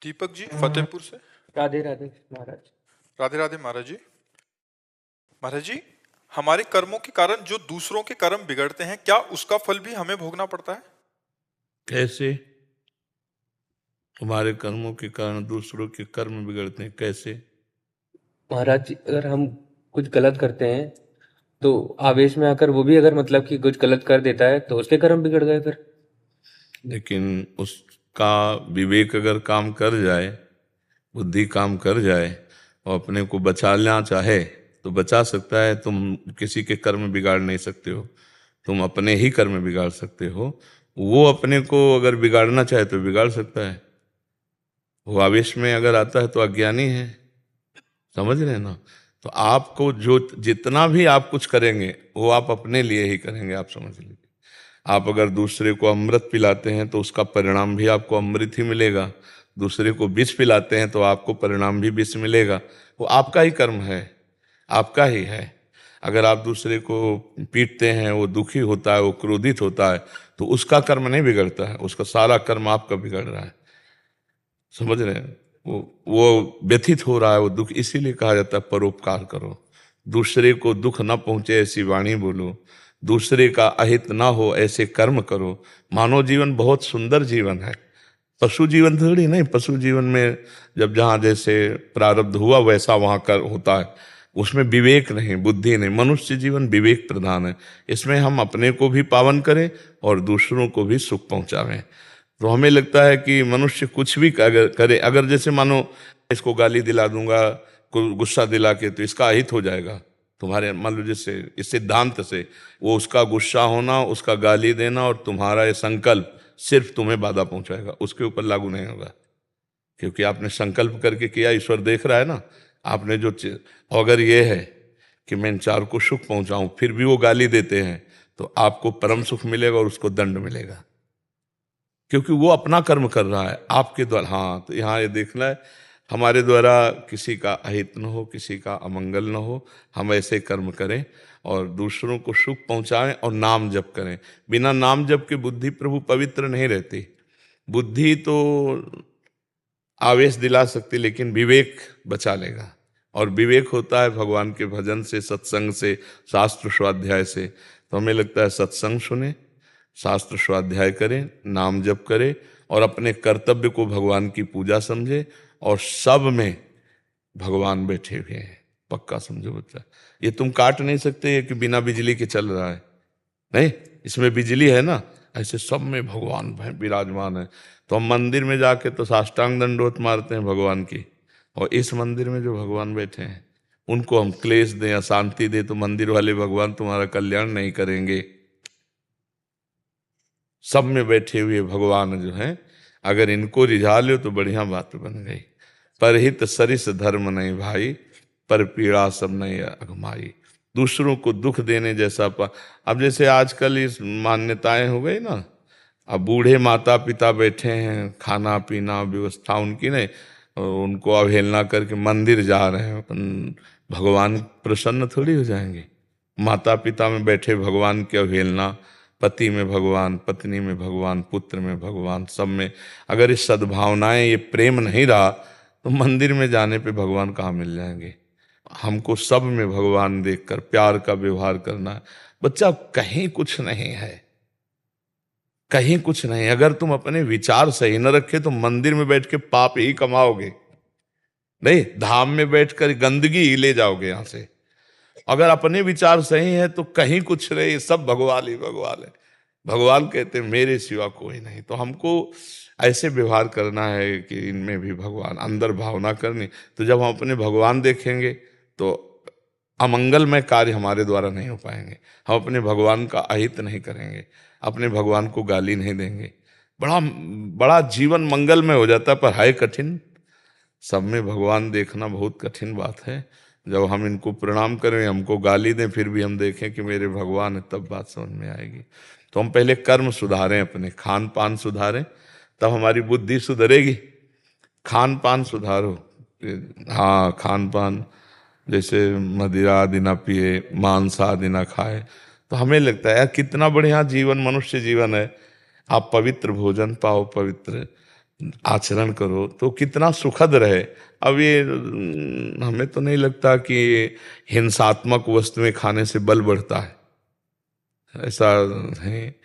दीपक जी फतेहपुर से। राधे राधे महाराज। राधे राधे महाराज जी। महाराज जी, हमारे कर्मों के कारण जो दूसरों के कर्म बिगड़ते हैं, क्या उसका फल भी हमें भोगना पड़ता है? कैसे? हमारे कर्मों के कारण दूसरों के कर्म बिगड़ते हैं, कैसे? महाराज जी, अगर हम कुछ गलत करते हैं तो आवेश में आकर वो भी अगर मतलब कि कुछ गलत कर देता है तो उसके कर्म बिगड़ गए फिर। लेकिन उसका विवेक अगर काम कर जाए, बुद्धि काम कर जाए और अपने को बचाना चाहे तो बचा सकता है। तुम किसी के कर्म बिगाड़ नहीं सकते हो, तुम अपने ही कर्म बिगाड़ सकते हो। वो अपने को अगर बिगाड़ना चाहे तो बिगाड़ सकता है। वो आवेश में अगर आता है तो अज्ञानी है, समझ रहे हैं ना? तो आपको जो जितना भी आप कुछ करेंगे वो आप अपने लिए ही करेंगे, आप समझ लीजिए। आप अगर दूसरे को अमृत पिलाते हैं तो उसका परिणाम भी आपको अमृत ही मिलेगा। दूसरे को विष पिलाते हैं तो आपको परिणाम भी विष मिलेगा। वो आपका ही कर्म है, आपका ही है। अगर आप दूसरे को पीटते हैं, वो दुखी होता है, वो क्रोधित होता है, तो उसका कर्म नहीं बिगड़ता है, उसका सारा कर्म आपका बिगड़ रहा है। समझ रहे हैं? वो व्यथित हो रहा है, वो दुख। इसीलिए कहा जाता है परोपकार करो, दूसरे को दुख न पहुंचे ऐसी वाणी बोलो, दूसरे का अहित ना हो ऐसे कर्म करो। मानव जीवन बहुत सुंदर जीवन है, पशु जीवन थोड़ी नहीं। पशु जीवन में जब जहाँ जैसे प्रारब्ध हुआ वैसा वहाँ कर होता है, उसमें विवेक नहीं, बुद्धि नहीं। मनुष्य जीवन विवेक प्रधान है। इसमें हम अपने को भी पावन करें और दूसरों को भी सुख पहुंचावें। तो हमें लगता है कि मनुष्य कुछ भी अगर करे, अगर जैसे मानो इसको गाली दिला दूंगा, को गुस्सा दिला के, तो इसका अहित हो जाएगा तुम्हारे। मान लो जैसे इस सिद्धांत से वो उसका गुस्सा होना, उसका गाली देना और तुम्हारा ये संकल्प सिर्फ तुम्हें बाधा पहुंचाएगा, उसके ऊपर लागू नहीं होगा। क्योंकि आपने संकल्प करके किया, ईश्वर देख रहा है ना। आपने जो अगर ये है कि मैं इन चार को सुख पहुंचाऊं, फिर भी वो गाली देते हैं, तो आपको परम सुख मिलेगा और उसको दंड मिलेगा, क्योंकि वो अपना कर्म कर रहा है आपके द्वारा। हाँ, तो यहाँ ये देखना है, हमारे द्वारा किसी का अहित न हो, किसी का अमंगल न हो। हम ऐसे कर्म करें और दूसरों को सुख पहुंचाएं और नाम जप करें। बिना नाम जप के बुद्धि प्रभु पवित्र नहीं रहती। बुद्धि तो आवेश दिला सकती, लेकिन विवेक बचा लेगा। और विवेक होता है भगवान के भजन से, सत्संग से, शास्त्र स्वाध्याय से। तो हमें लगता है सत्संग सुने, शास्त्र स्वाध्याय करें, नाम जप करें और अपने कर्तव्य को भगवान की पूजा समझे। और सब में भगवान बैठे हुए हैं, पक्का समझो बच्चा। ये तुम काट नहीं सकते ये कि बिना बिजली के चल रहा है, नहीं, इसमें बिजली है ना। ऐसे सब में भगवान विराजमान है। तो हम मंदिर में जाके तो साष्टांग दंडवत मारते हैं भगवान की, और इस मंदिर में जो भगवान बैठे हैं उनको हम क्लेश दें, अशांति दें, तो मंदिर वाले भगवान तुम्हारा कल्याण नहीं करेंगे। सब में बैठे हुए भगवान जो हैं, अगर इनको रिझा लो तो बढ़िया बात बन गई। परहित सरिस धर्म नहीं भाई, पर पीड़ा सब नहीं अगमाई। दूसरों को दुख देने जैसा अब जैसे आजकल इस मान्यताएं हो गई ना। अब बूढ़े माता पिता बैठे हैं, खाना पीना व्यवस्था उनकी नहीं, उनको अवहेलना करके मंदिर जा रहे हैं। भगवान प्रसन्न थोड़ी हो जाएंगे? माता पिता में बैठे भगवान की अवहेलना, पति में भगवान, पत्नी में भगवान, पुत्र में भगवान, सब में अगर ये सद्भावनाएं, ये प्रेम नहीं रहा, तो मंदिर में जाने पे भगवान कहाँ मिल जाएंगे? हमको सब में भगवान देखकर प्यार का व्यवहार करना है। बच्चा, कहीं कुछ नहीं है, कहीं कुछ नहीं। अगर तुम अपने विचार सही न रखे तो मंदिर में बैठ के पाप ही कमाओगे, नहीं धाम में बैठकर गंदगी ही ले जाओगे यहां से। अगर अपने विचार सही है तो कहीं कुछ नहीं, सब भगवान ही भगवान है। भगवान कहते हैं मेरे सिवा कोई नहीं। तो हमको ऐसे व्यवहार करना है कि इनमें भी भगवान, अंदर भावना करनी। तो जब हम अपने भगवान देखेंगे तो अमंगलमय कार्य हमारे द्वारा नहीं हो पाएंगे। हम अपने भगवान का अहित नहीं करेंगे, अपने भगवान को गाली नहीं देंगे। बड़ा बड़ा जीवन मंगलमय हो जाता है, पर है कठिन। सब में भगवान देखना बहुत कठिन बात है। जब हम इनको प्रणाम करें, हमको गाली दें, फिर भी हम देखें कि मेरे भगवान है, तब बात समझ में आएगी। तो हम पहले कर्म सुधारें, अपने खान पान सुधारें, तब हमारी बुद्धि सुधरेगी। खान पान सुधारो। हाँ, खान पान जैसे मदिरा आदि ना पिए, मांस आदि ना खाए। तो हमें लगता है यार कितना बढ़िया जीवन, मनुष्य जीवन है। आप पवित्र भोजन पाओ, पवित्र आचरण करो तो कितना सुखद रहे। अब ये हमें तो नहीं लगता कि हिंसात्मक वस्तुएं खाने से बल बढ़ता है, ऐसा है।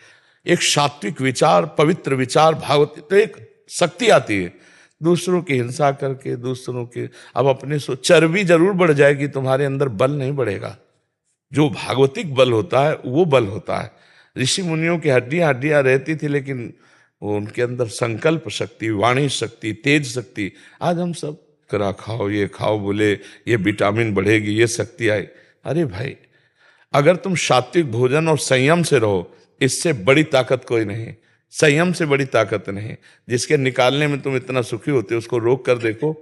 एक सात्विक विचार, पवित्र विचार, भागवत, तो एक शक्ति आती है दूसरों की हिंसा करके, दूसरों के, अब अपने सो चर्बी जरूर बढ़ जाएगी, तुम्हारे अंदर बल नहीं बढ़ेगा। जो भागवतिक बल होता है वो बल होता है। ऋषि मुनियों की हड्डियां हड्डियां रहती थी, लेकिन वो उनके अंदर संकल्प शक्ति, वाणी शक्ति, तेज शक्ति। आज हम सब करा खाओ, ये खाओ, बोले ये विटामिन बढ़ेगी, ये शक्ति आई। अरे भाई, अगर तुम सात्विक भोजन और संयम से रहो, इससे बड़ी ताकत कोई नहीं, संयम से बड़ी ताकत नहीं। जिसके निकालने में तुम इतना सुखी होते हो, उसको रोक कर देखो,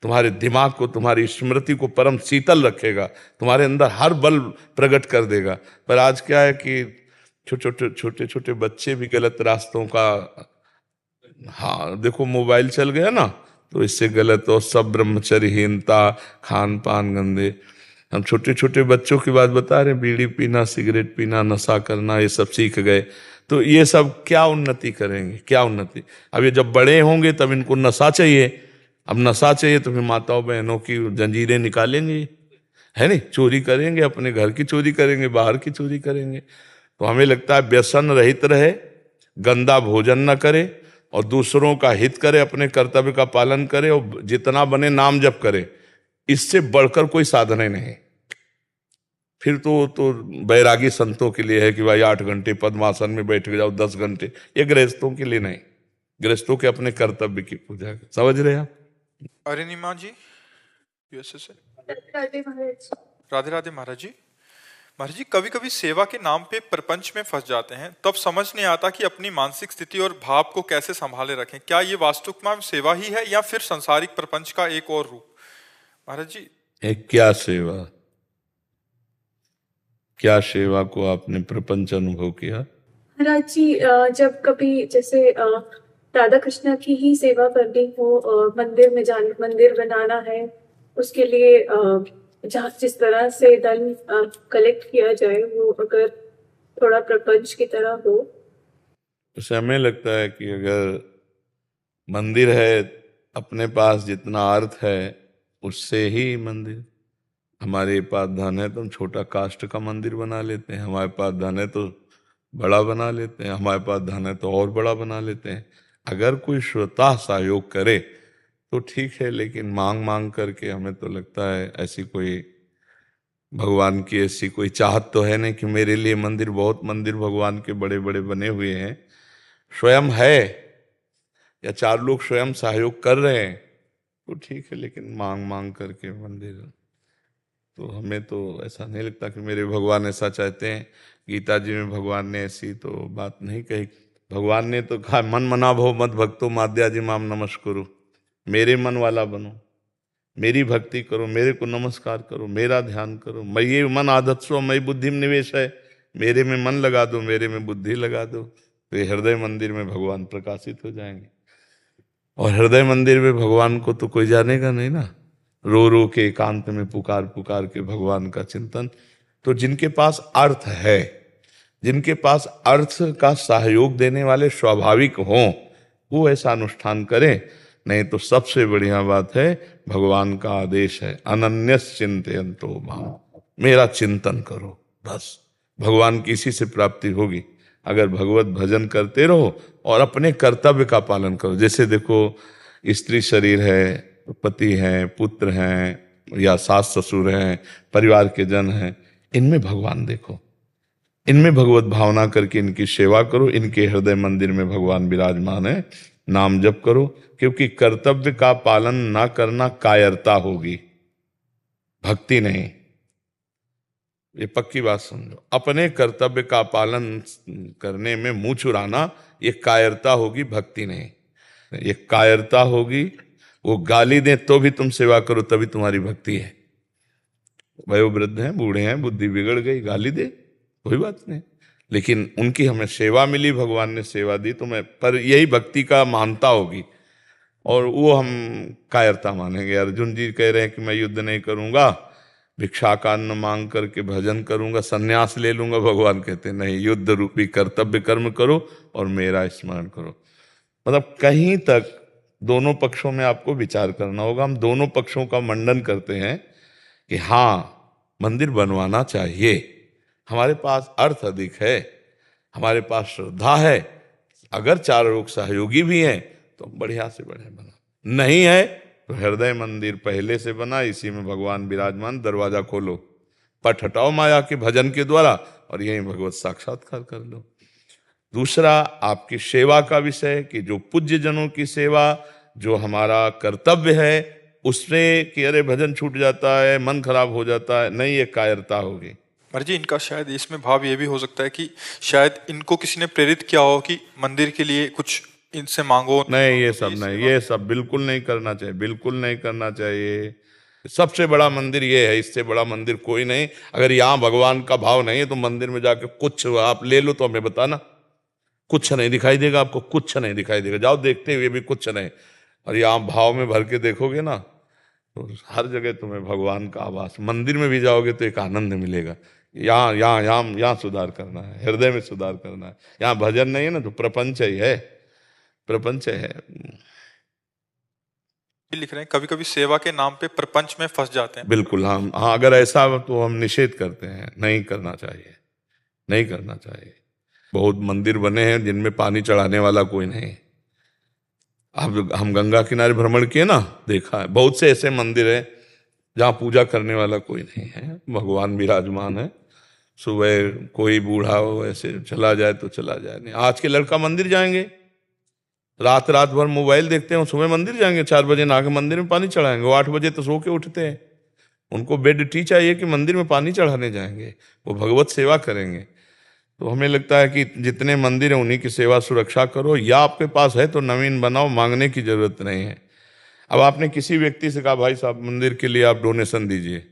तुम्हारे दिमाग को, तुम्हारी स्मृति को परम शीतल रखेगा, तुम्हारे अंदर हर बल प्रकट कर देगा। पर आज क्या है कि छोटे छोटे बच्चे भी गलत रास्तों का, हाँ देखो मोबाइल चल गया ना, तो इससे गलत, और सब ब्रह्मचर्यहीनता, खान पान गंदे। हम छोटे छोटे बच्चों की बात बता रहे, बीड़ी पीना, सिगरेट पीना, नशा करना, ये सब सीख गए, तो ये सब क्या उन्नति करेंगे, क्या उन्नति। अब ये जब बड़े होंगे तब इनको नशा चाहिए, अब नशा चाहिए तो फिर माताओं बहनों की जंजीरें निकालेंगे, है नहीं, चोरी करेंगे, अपने घर की चोरी करेंगे, बाहर की चोरी करेंगे। तो हमें लगता है व्यसन रहित रहे, गंदा भोजन न करे, और दूसरों का हित करे, अपने कर्तव्य का पालन करे, और जितना बने नाम जप करे। इससे बढ़कर कोई साधन ही नहीं। फिर तो बैरागी संतों के लिए है कि भाई 8 घंटे पद्मासन में बैठ के जाओ, 10 घंटे, ये गृहस्थों के लिए नहीं। गृहस्थों के अपने कर्तव्य की पूजा, समझ रहे आप। अरुणिमा जी, यूएसए से। राधे महाराज। राधे राधे महाराज जी। महाराज जी, कभी कभी सेवा के नाम पे प्रपंच में फंस जाते हैं, तब समझ नहीं आता कि अपनी मानसिक स्थिति और भाव को कैसे संभाले रखें। क्या ये वास्तविक में सेवा ही है या फिर संसारिक प्रपंच का एक और रूप? महाराज जी, क्या सेवा, क्या सेवा को आपने प्रपंच अनुभव किया? महाराज जी, जब कभी जैसे राधा कृष्ण की ही सेवा करनी हो, मंदिर में जाना, मंदिर बनाना है, उसके लिए जहाँ जिस तरह से धन कलेक्ट किया जाए, वो अगर थोड़ा प्रपंच की तरह हो। उसे हमें लगता है कि अगर मंदिर है, अपने पास जितना अर्थ है उससे ही मंदिर। हमारे पास धन है तो हम छोटा कास्ट का मंदिर बना लेते हैं, हमारे पास धन है तो बड़ा बना लेते हैं, हमारे पास धन है तो और बड़ा बना लेते हैं। अगर कोई स्वतः सहयोग करे तो ठीक है, लेकिन मांग मांग करके, हमें तो लगता है ऐसी कोई भगवान की ऐसी कोई चाहत तो है नहीं कि मेरे लिए मंदिर, बहुत मंदिर भगवान के बड़े बड़े बने हुए हैं, स्वयं है, या 4 लोग स्वयं सहयोग कर रहे हैं तो ठीक है, लेकिन मांग मांग करके मंदिर, तो हमें तो ऐसा नहीं लगता कि मेरे भगवान ऐसा चाहते हैं। गीता जी में भगवान ने ऐसी तो बात नहीं कही। भगवान ने तो कहा, मन मना भो मत भक्तो माद्या जी माम नमस्कुरु, मेरे मन वाला बनो, मेरी भक्ति करो, मेरे को नमस्कार करो, मेरा ध्यान करो। मैं ये मन आदत सो मई बुद्धि में निवेश है, मेरे में मन लगा दो, मेरे में बुद्धि लगा दो, तो ये हृदय मंदिर में भगवान प्रकाशित हो जाएंगे। और हृदय मंदिर में भगवान को तो कोई जानेगा नहीं ना, रो रो के एकांत में पुकार पुकार के भगवान का चिंतन। तो जिनके पास अर्थ है, जिनके पास अर्थ का सहयोग देने वाले स्वाभाविक हों, वो ऐसा अनुष्ठान करें। नहीं तो सबसे बढ़िया बात है, भगवान का आदेश है, अनन्यस चिंतयन्तो माम, मेरा चिंतन करो, बस भगवान की इसी से प्राप्ति होगी। अगर भगवत भजन करते रहो और अपने कर्तव्य का पालन करो। जैसे देखो, स्त्री शरीर है, पति हैं, पुत्र हैं, या सास ससुर हैं, परिवार के जन हैं, इनमें भगवान देखो, इनमें भगवत भावना करके इनकी सेवा करो। इनके हृदय मंदिर में भगवान विराजमान है, नाम जप करो, क्योंकि कर्तव्य का पालन ना करना कायरता होगी, भक्ति नहीं। ये पक्की बात समझो, अपने कर्तव्य का पालन करने में मुंह चुराना ये कायरता होगी, भक्ति नहीं। ये कायरता होगी, वो गाली दें तो भी तुम सेवा करो, तभी तुम्हारी भक्ति है। वयोवृद्ध हैं, बूढ़े हैं, बुद्धि बिगड़ गई, गाली दे कोई बात नहीं, लेकिन उनकी हमें सेवा मिली, भगवान ने सेवा दी, तो मैं, पर यही भक्ति का महानता होगी। और वो हम कायरता मानेंगे। अर्जुन जी कह रहे हैं कि मैं युद्ध नहीं करूंगा, भिक्षा का अन्न मांग करके भजन करूंगा, सन्यास ले लूंगा। भगवान कहते हैं नहीं, युद्ध रूपी कर्तव्य कर्म करो और मेरा स्मरण करो। मतलब कहीं तक दोनों पक्षों में आपको विचार करना होगा। हम दोनों पक्षों का मंडन करते हैं कि हाँ, मंदिर बनवाना चाहिए, हमारे पास अर्थ अधिक है, हमारे पास श्रद्धा है, अगर चार लोग सहयोगी भी हैं तो बढ़िया से बढ़िया बना, नहीं है तो हृदय मंदिर पहले से बना, इसी में भगवान विराजमान, दरवाजा खोलो, पट हटाओ माया के भजन के द्वारा और यही भगवत साक्षात्कार कर लो। दूसरा, आपकी सेवा का विषय कि जो पूज्य जनों की सेवा, जो हमारा कर्तव्य है, उसमें कि अरे भजन छूट जाता है, मन खराब हो जाता है, नहीं, ये कायरता होगी। महाराज जी, इनका शायद इसमें भाव ये भी हो सकता है कि शायद इनको किसी ने प्रेरित किया हो कि मंदिर के लिए कुछ इनसे मांगो। नहीं, ये सब नहीं, ये सब बिल्कुल नहीं करना चाहिए, बिल्कुल नहीं करना चाहिए। सबसे बड़ा मंदिर ये है, इससे बड़ा मंदिर कोई नहीं। अगर यहाँ भगवान का भाव नहीं है तो मंदिर में जाके कुछ आप ले लो तो हमें बताना, कुछ नहीं दिखाई देगा आपको, कुछ नहीं दिखाई देगा, जाओ देखते हुए भी कुछ नहीं। और यहाँ भाव में भर के देखोगे ना तो हर जगह तुम्हें भगवान का आवास, मंदिर में भी जाओगे तो एक आनंद मिलेगा। यहाँ यहाँ यहाँ यहाँ सुधार करना है, हृदय में सुधार करना है। यहाँ भजन नहीं है ना तो प्रपंच ही है, प्रपंच है। लिख रहे हैं कभी कभी सेवा के नाम पे प्रपंच में फंस जाते हैं। बिल्कुल, हम हाँ, अगर ऐसा हो तो हम निषेध करते हैं, नहीं करना चाहिए, नहीं करना चाहिए। बहुत मंदिर बने हैं जिनमें पानी चढ़ाने वाला कोई नहीं। अब हम गंगा किनारे भ्रमण किए ना, देखा है बहुत से ऐसे मंदिर हैं जहाँ पूजा करने वाला कोई नहीं है, भगवान विराजमान है। सुबह कोई बूढ़ा हो ऐसे चला जाए तो चला जाए, नहीं। आज के लड़का मंदिर जाएंगे, रात रात भर मोबाइल देखते हैं, सुबह मंदिर जाएंगे, 4 बजे नहा के मंदिर में पानी चढ़ाएंगे, वो 8 बजे तो सो के उठते हैं। उनको बेड टी चाहिए कि मंदिर में पानी चढ़ाने जाएंगे, वो भगवत सेवा करेंगे। तो हमें लगता है कि जितने मंदिर हैं उन्हीं की सेवा सुरक्षा करो, या आपके पास है तो नवीन बनाओ, मांगने की जरूरत नहीं है। अब आपने किसी व्यक्ति से कहा भाई साहब मंदिर के लिए आप डोनेशन दीजिए,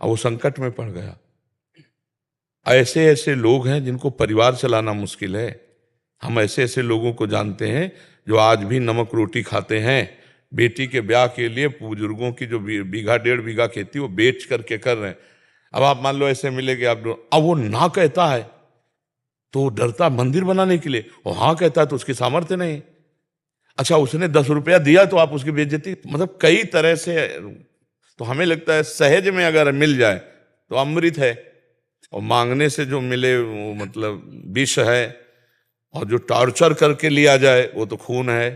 अब वो संकट में पड़ गया। ऐसे ऐसे लोग हैं जिनको परिवार चलाना मुश्किल है। हम ऐसे ऐसे लोगों को जानते हैं जो आज भी नमक रोटी खाते हैं। बेटी के ब्याह के लिए बुजुर्गों की जो बीघा 1.5 बीघा खेती वो बेच करके कर रहे हैं। अब आप मान लो ऐसे मिलेंगे आप, अब वो ना कहता है तो डरता मंदिर बनाने के लिए, और हाँ कहता है तो उसकी सामर्थ्य नहीं। अच्छा, उसने 10 रुपया दिया तो आप उसकी बेइज्जती, मतलब कई तरह से। तो हमें लगता है सहज में अगर मिल जाए तो अमृत है, और मांगने से जो मिले वो मतलब विष है, और जो टॉर्चर करके लिया जाए वो तो खून है।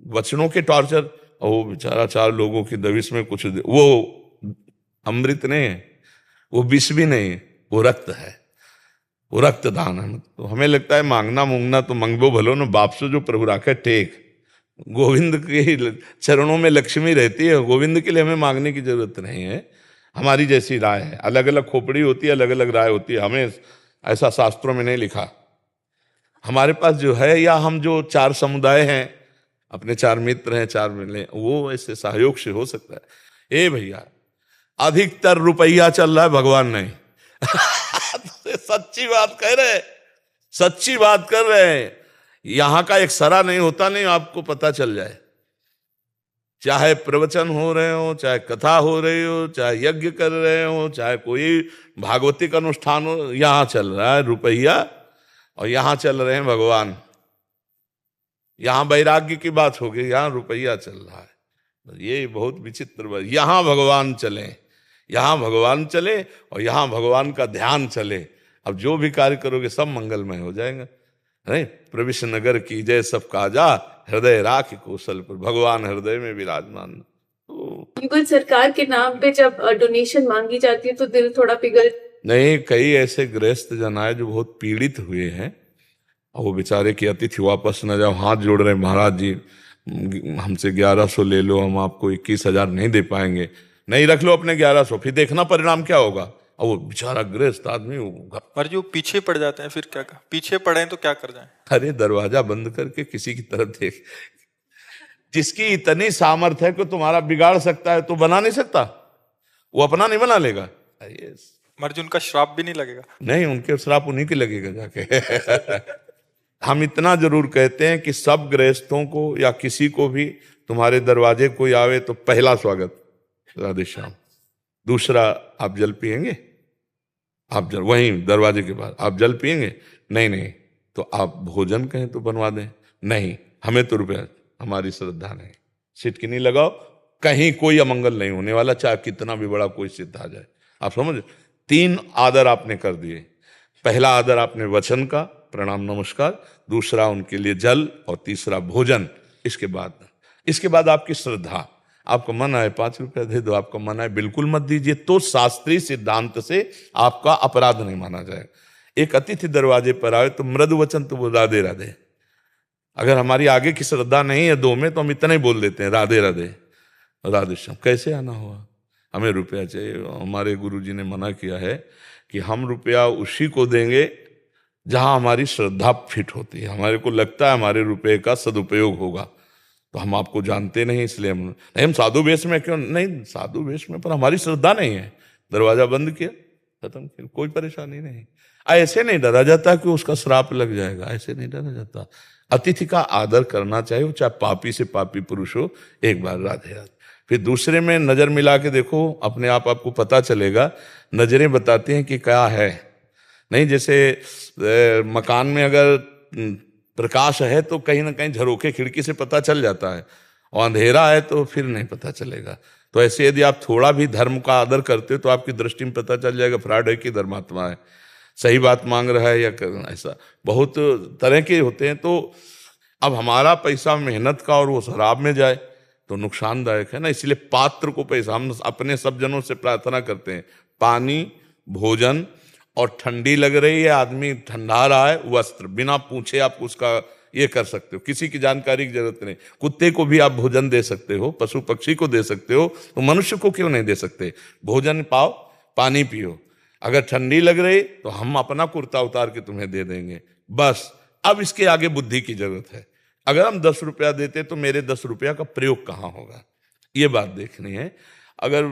वचनों के टॉर्चर, और वो बेचारा 4 लोगों की दबिश में कुछ वो अमृत नहीं है, वो विष भी नहीं है, वो रक्त है, वो रक्तदान है। तो हमें लगता है मांगना मूंगना तो मंगबो भलो न, बाप से जो प्रभु राखे टेक। गोविंद के चरणों में लक्ष्मी रहती है, गोविंद के लिए हमें मांगने की जरूरत नहीं है। हमारी जैसी राय है, अलग अलग खोपड़ी होती है, अलग अलग राय होती है, हमें ऐसा शास्त्रों में नहीं लिखा। हमारे पास जो है, या हम जो 4 समुदाय हैं, अपने 4 मित्र हैं, 4 मिले, वो ऐसे सहयोग से हो सकता है। ए भैया, अधिकतर रुपया चल रहा है, भगवान नहीं। सच्ची बात कह रहे, सच्ची बात कर रहे हैं। यहां का एक सरा नहीं होता नहीं, आपको पता चल जाए। चाहे प्रवचन हो रहे हो, चाहे कथा हो रही हो, चाहे यज्ञ कर रहे हो, चाहे कोई भागवतिक अनुष्ठान हो, यहां चल रहा है रुपया, और यहां चल रहे हैं भगवान। यहां वैराग्य की बात हो गई, यहां रुपया चल रहा है। ये बहुत विचित्र बात। यहां भगवान चले, यहां भगवान चले, और यहां भगवान का ध्यान चले। अब जो भी कार्य करोगे सब मंगलमय हो जाएगा। नहीं, प्रविश नगर की जय सब काजा, हृदय राख कौशल पर, भगवान हृदय में विराजमान। तो बिल्कुल, सरकार के नाम पे जब डोनेशन मांगी जाती है तो दिल थोड़ा पिघल। नहीं, कई ऐसे गृहस्थ जन आए जो बहुत पीड़ित हुए हैं, और वो बेचारे की अतिथि वापस न जाओ, हाथ जोड़ रहे, महाराज जी हमसे 1100 ले लो, हम आपको 21,000 नहीं दे पाएंगे। नहीं, रख लो अपने 1100, फिर देखना परिणाम क्या होगा। और वो बेचारा गृहस्थ आदमी पर जो पीछे पड़ जाते हैं फिर क्या, पीछे पड़े तो क्या कर जाएं? अरे दरवाजा बंद करके किसी की तरफ देख। जिसकी इतनी सामर्थ्य है कि तुम्हारा बिगाड़ सकता है तो बना नहीं सकता, वो अपना नहीं बना लेगा। मर्जी उनका श्राप भी नहीं लगेगा। नहीं, उनके श्राप उन्हीं के लगेगा जाके। हम इतना जरूर कहते हैं कि सब गृहस्थों को या किसी को भी तुम्हारे दरवाजे कोई आवे तो पहला स्वागत राधे श्याम। दूसरा, आप जल पिएंगे? आप जल, वहीं दरवाजे के बाद, आप जल पिएंगे? नहीं नहीं, तो आप भोजन कहें तो बनवा दें। नहीं, हमें तो रुपया। हमारी श्रद्धा नहीं। सिटकिनी लगाओ, कहीं कोई अमंगल नहीं होने वाला, चाहे कितना भी बड़ा कोई सिद्ध आ जाए। आप समझ, 3 आदर आपने कर दिए। पहला आदर आपने वचन का, प्रणाम नमस्कार, दूसरा उनके लिए जल, और तीसरा भोजन। इसके बाद आपकी श्रद्धा। आपका मन आए 5 रुपया दे दो, आपका मन आए बिल्कुल मत दीजिए, तो शास्त्रीय सिद्धांत से आपका अपराध नहीं माना जाएगा। एक अतिथि दरवाजे पर आए तो मृदु वचन तो वो राधे राधे। अगर हमारी आगे की श्रद्धा नहीं है 2 में, तो हम इतना ही बोल देते हैं राधे राधे राधे श्याम। कैसे आना हुआ, हमें रुपया चाहिए। हमारे गुरुजी ने मना किया है कि हम रुपया उसी को देंगे जहां हमारी श्रद्धा फिट होती है। हमारे को लगता है हमारे रुपये का सदुपयोग होगा, तो हम आपको जानते नहीं, इसलिए हम साधु वेश में क्यों नहीं, साधु वेश में, पर हमारी श्रद्धा नहीं है, दरवाजा बंद किया, खत्म किया, कोई परेशानी नहीं। ऐसे नहीं डरा जाता कि उसका श्राप लग जाएगा, ऐसे नहीं डरा जाता। अतिथि का आदर करना चाहिए, चाहे पापी से पापी पुरुष हो। एक बार राधे राधे। फिर दूसरे में नजर मिला के देखो, अपने आप आपको पता चलेगा। नजरें बताती हैं कि क्या है, नहीं जैसे मकान में अगर प्रकाश है तो कहीं ना कहीं झरोखे खिड़की से पता चल जाता है, और अंधेरा है तो फिर नहीं पता चलेगा। तो ऐसे यदि आप थोड़ा भी धर्म का आदर करते हो तो आपकी दृष्टि में पता चल जाएगा फ्रॉड है कि धर्मात्मा है, सही बात मांग रहा है या करना। ऐसा बहुत तरह के होते हैं। तो अब हमारा पैसा मेहनत का और वो शराब में जाए तो नुकसानदायक है ना। इसलिए पात्र को पैसा, हम अपने सब जनों से प्रार्थना करते हैं, पानी, भोजन, और ठंडी लग रही है, आदमी ठंडा रहा है, वस्त्र, बिना पूछे आप उसका ये कर सकते हो, किसी की जानकारी की जरूरत नहीं। कुत्ते को भी आप भोजन दे सकते हो, पशु पक्षी को दे सकते हो, तो मनुष्य को क्यों नहीं दे सकते। भोजन पाओ, पानी पियो। अगर ठंडी लग रही तो हम अपना कुर्ता उतार के तुम्हें दे देंगे, बस। अब इसके आगे बुद्धि की जरूरत है। अगर हम 10 रुपया देते तो मेरे 10 रुपया का प्रयोग कहाँ होगा, ये बात देखनी है। अगर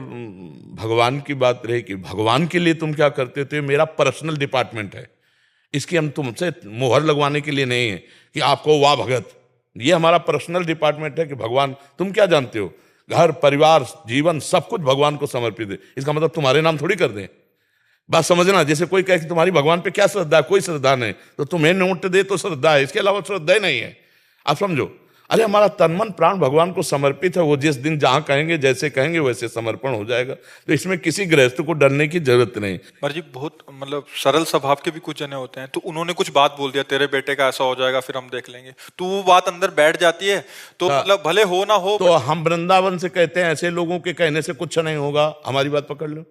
भगवान की बात रहे कि भगवान के लिए तुम क्या करते हो, तो ये मेरा पर्सनल डिपार्टमेंट है, इसकी हम तुमसे मोहर लगवाने के लिए नहीं है कि आपको वाह भगत। ये हमारा पर्सनल डिपार्टमेंट है कि भगवान, तुम क्या जानते हो, घर परिवार जीवन सब कुछ भगवान को समर्पित है। इसका मतलब तुम्हारे नाम थोड़ी कर दें। बात समझना, जैसे कोई कहे कि तुम्हारी भगवान पे क्या श्रद्धा है, कोई श्रद्धा नहीं, तो तुम्हें नोट दे तो श्रद्धा है, इसके अलावा श्रद्धा ही नहीं है। आप समझो, अरे हमारा तन मन प्राण भगवान को समर्पित है, वो जिस दिन जहां कहेंगे जैसे कहेंगे वैसे समर्पण हो जाएगा। तो इसमें किसी गृहस्थ को डरने की जरूरत नहीं। पर जी बहुत मतलब सरल स्वभाव के भी कुछ जने होते हैं, तो उन्होंने कुछ बात बोल दिया, तेरे बेटे का ऐसा हो जाएगा, फिर हम देख लेंगे, तो वो बात अंदर बैठ जाती है। तो मतलब भले हो ना हो, तो हम वृंदावन से कहते हैं ऐसे लोगों के कहने से कुछ नहीं होगा, हमारी बात पकड़ लो।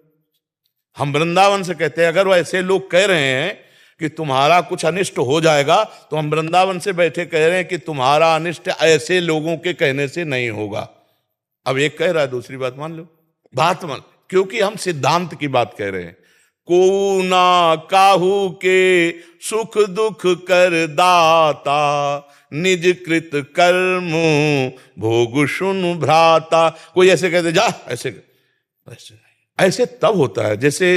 हम वृंदावन से कहते हैं अगर वो ऐसे लोग कह रहे हैं कि तुम्हारा कुछ अनिष्ट हो जाएगा, तो हम वृंदावन से बैठे कह रहे हैं कि तुम्हारा अनिष्ट ऐसे लोगों के कहने से नहीं होगा। अब एक कह रहा है, दूसरी बात मान लो, बात मान, क्योंकि हम सिद्धांत की बात कह रहे हैं। को ना काहू के सुख दुख कर दाता, निज कृत कर्म भोग सुन भ्राता। कोई ऐसे कहते जा, ऐसे तब होता है जैसे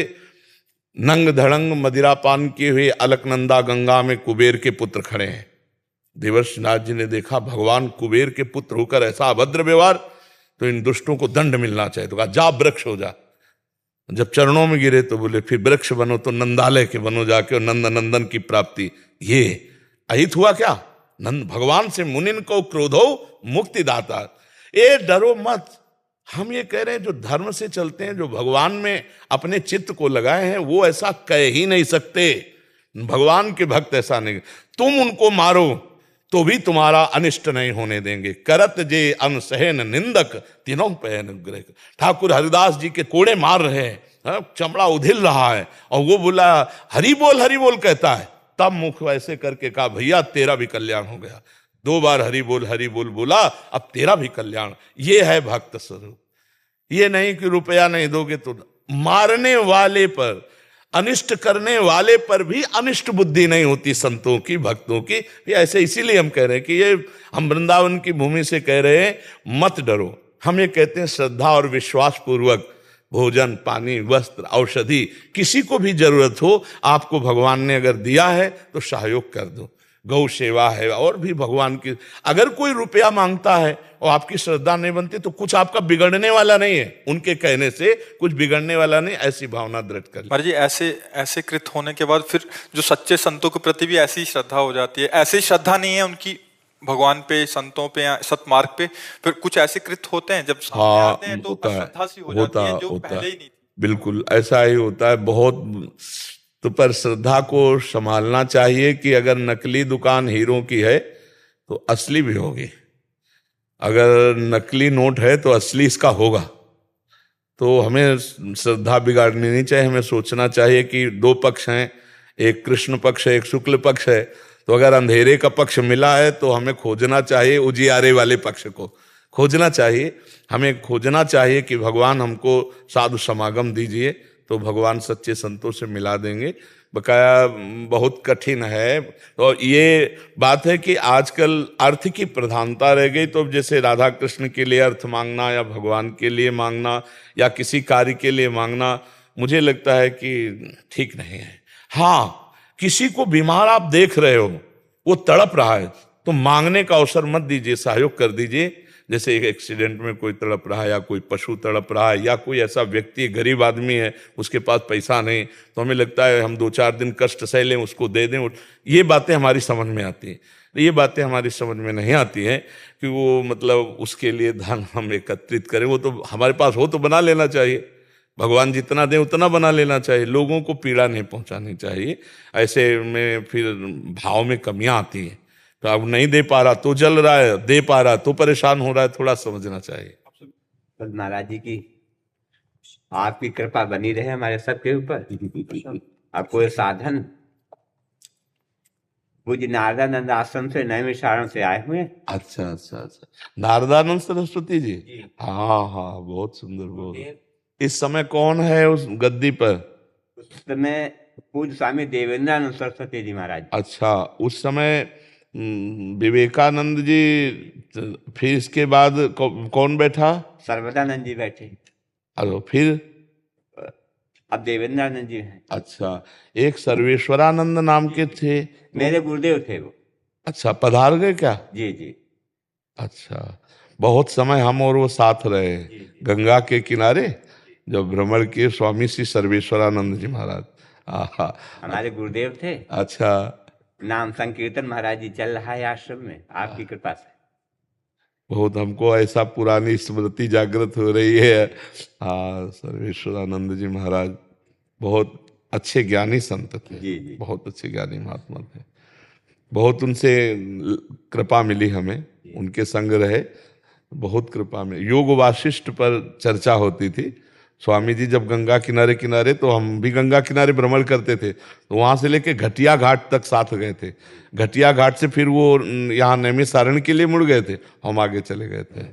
नंग धड़ंग मदिरापान किए हुए अलकनंदा गंगा में कुबेर के पुत्र खड़े हैं। देवर्षि नारद जी ने देखा भगवान कुबेर के पुत्र होकर ऐसा अभद्र व्यवहार, तो इन दुष्टों को दंड मिलना चाहिए। तो कहा जा वृक्ष हो जा। जब चरणों में गिरे तो बोले फिर वृक्ष बनो, तो नंदालय के बनो जाके, और नंद नंदन की प्राप्ति। ये अहित हुआ क्या, नंद भगवान से मुनिन को क्रोधो मुक्ति दाता। ए डरो मत, हम ये कह रहे हैं जो धर्म से चलते हैं, जो भगवान में अपने चित्त को लगाए हैं, वो ऐसा कह ही नहीं सकते। भगवान के भक्त ऐसा नहीं, तुम उनको मारो तो भी तुम्हारा अनिष्ट नहीं होने देंगे। करत जे अनसहन निंदक तीनों पे अनुग्रह। ठाकुर हरिदास जी के कोड़े मार रहे हैं, चमड़ा उधिल रहा है, और वो बोला हरि बोल कहता है, तब मुख वैसे करके कहा भैया तेरा भी कल्याण हो गया। 2 बार हरि बोल बोला, अब तेरा भी कल्याण। ये है भक्त स्वरूप। ये नहीं कि रुपया नहीं दोगे तो। मारने वाले पर, अनिष्ट करने वाले पर भी अनिष्ट बुद्धि नहीं होती संतों की, भक्तों की। ये ऐसे इसीलिए हम कह रहे हैं कि ये हम वृंदावन की भूमि से कह रहे हैं मत डरो। हम ये कहते हैं श्रद्धा और विश्वास पूर्वक भोजन, पानी, वस्त्र, औषधि, किसी को भी जरूरत हो, आपको भगवान ने अगर दिया है तो सहयोग कर दो। गौ सेवा है, और भी भगवान की। अगर कोई रुपया मांगता है और आपकी श्रद्धा नहीं बनती, तो कुछ आपका बिगड़ने वाला नहीं है, उनके कहने से कुछ बिगड़ने वाला नहीं, ऐसी भावना दृढ़ कर ली। पर जी ऐसे कृत होने के बाद फिर जो सच्चे संतों के प्रति भी ऐसी श्रद्धा हो जाती है, ऐसी श्रद्धा नहीं है उनकी, भगवान पे, संतों पे या सतमार्ग पे, फिर कुछ ऐसे कृत्य होते हैं जब सामने हाँ, आते हैं तो होता है, अश्रद्धा सी हो होता जाती है जो होता पहले ही नहीं थी। बिल्कुल ऐसा ही होता है बहुत। तो पर श्रद्धा को संभालना चाहिए कि अगर नकली दुकान हीरो की है तो असली भी होगी, अगर नकली नोट है तो असली इसका होगा। तो हमें श्रद्धा बिगाड़नी नहीं चाहिए, हमें सोचना चाहिए कि दो पक्ष हैं, एक कृष्ण पक्ष है, एक शुक्ल पक्ष है। तो अगर अंधेरे का पक्ष मिला है तो हमें खोजना चाहिए उजियारे वाले पक्ष को, खोजना चाहिए। हमें खोजना चाहिए कि भगवान हमको साधु समागम दीजिए, तो भगवान सच्चे संतों से मिला देंगे। बकाया बहुत कठिन है। और ये बात है कि आजकल अर्थ की प्रधानता रह गई। तो जैसे राधा कृष्ण के लिए अर्थ मांगना या भगवान के लिए मांगना या किसी कार्य के लिए मांगना, मुझे लगता है कि ठीक नहीं है। हाँ, किसी को बीमार आप देख रहे हो, वो तड़प रहा है, तो मांगने का अवसर मत दीजिए, सहयोग कर दीजिए। जैसे एक एक्सीडेंट में कोई तड़प रहा है या कोई पशु तड़प रहा है या कोई ऐसा व्यक्ति गरीब आदमी है, उसके पास पैसा नहीं, तो हमें लगता है हम 2-4 दिन कष्ट सह लें, उसको दे दें। ये बातें हमारी समझ में आती हैं। ये बातें हमारी समझ में नहीं आती हैं कि वो मतलब उसके लिए धन हम एकत्रित करें। वो तो हमारे पास हो तो बना लेना चाहिए, भगवान जितना दे उतना बना लेना चाहिए, लोगों को पीड़ा नहीं पहुंचानी चाहिए। ऐसे में फिर भाव में कमियां आती हैं। तो अब नहीं दे पा रहा तो जल रहा है, दे पा रहा तो परेशान हो रहा है, थोड़ा समझना चाहिए। बस महाराज जी की आपकी कृपा बनी रहे हमारे सबके ऊपर। अब कोई साधन पूज्य नारदानंद आश्रम से नैमिषारण्य से आए हुए हैं। अच्छा अच्छा अच्छा, नारदानंद सरस्वती जी। जी। हाँ हाँ, बहुत सुंदर, बहुत। इस समय कौन है उस गद्दी पर? उस समय पूज्य स्वामी देवेंद्रानंद सरस्वती जी महाराज। अच्छा, उस समय विवेकानंद जी, फिर इसके बाद कौन बैठा? सर्वदानंद जी बैठे, अरे फिर अब देवेंद्रानंद जी हैं। अच्छा, एक सर्वेश्वरानंद नाम के थे, मेरे गुरुदेव थे वो। अच्छा पधार गए क्या? जी जी। अच्छा, बहुत समय हम और वो साथ रहे गंगा के किनारे जब भ्रमण किए स्वामी श्री सर्वेश्वरानंद जी महाराज। आहा, हमारे गुरुदेव थे। अच्छा, नाम संकीर्तन महाराज जी चल रहा है आश्रम में आपकी कृपा से। बहुत हमको ऐसा पुरानी स्मृति जागृत हो रही है। हाँ, सर्वेश्वरानंद जी महाराज बहुत अच्छे ज्ञानी संत थे, जी जी। बहुत अच्छे ज्ञानी महात्मा थे। बहुत उनसे कृपा मिली हमें, उनके संग रहे, बहुत कृपा में। योग वाशिष्ठ पर चर्चा होती थी। स्वामी जी जब गंगा किनारे किनारे, तो हम भी गंगा किनारे भ्रमण करते थे, तो वहां से लेके घटिया घाट तक साथ गए थे। घटिया घाट से फिर वो यहाँ नैमिषारण्य के लिए मुड़ गए थे, हम आगे चले गए थे।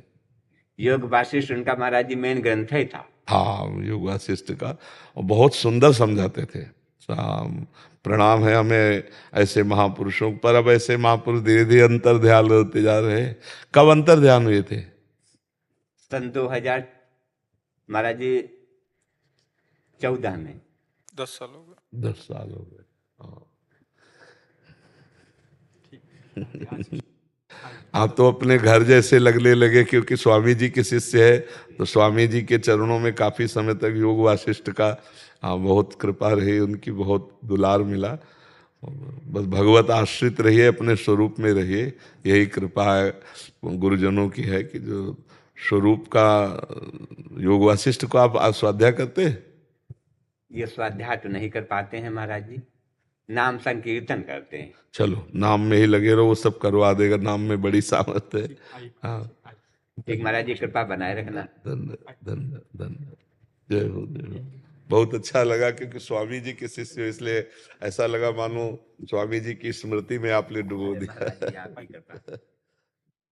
योग वाशिष्ठ उनका महाराज जी मेन ग्रंथ ही था। हाँ, योग वाशिष्ठ का, और बहुत सुंदर समझाते थे। प्रणाम है हमें ऐसे महापुरुषों पर। अब ऐसे महापुरुष धीरे धीरे अंतर ध्यान होते जा रहे हैं। कब अंतर ध्यान हुए थे? सन 2000 महाराज जी 14 में। 10 साल हो गए। 10 साल हो गए। आप तो अपने घर जैसे लगने लगे, क्योंकि स्वामी जी के शिष्य है, तो स्वामी जी के चरणों में काफी समय तक योग वाशिष्ठ का बहुत कृपा रही, उनकी बहुत दुलार मिला। बस भगवत आश्रित रहिए, अपने स्वरूप में रहिए, यही कृपा है गुरुजनों की है कि जो स्वरूप का योग वाशिष्ठ को आप स्वाध्याय करते हैं। ये स्वाध्याय तो नहीं कर पाते हैं महाराज जी, नाम संकीर्तन करते हैं। चलो, नाम में ही लगे रहो, वो सब करवा देगा, नाम में बड़ी सामर्थ है। हाँ, एक महाराज जी कृपा बनाए रखना। धन्यवाद धन्यवाद धन्यवाद, जय हो जय हो। बहुत अच्छा लगा, क्योंकि स्वामी जी के शिष्य हो, इसलिए ऐसा लगा मानो स्वामी जी की स्मृति में आपने डुबो दिया। महाराज जी आपकी कृपा।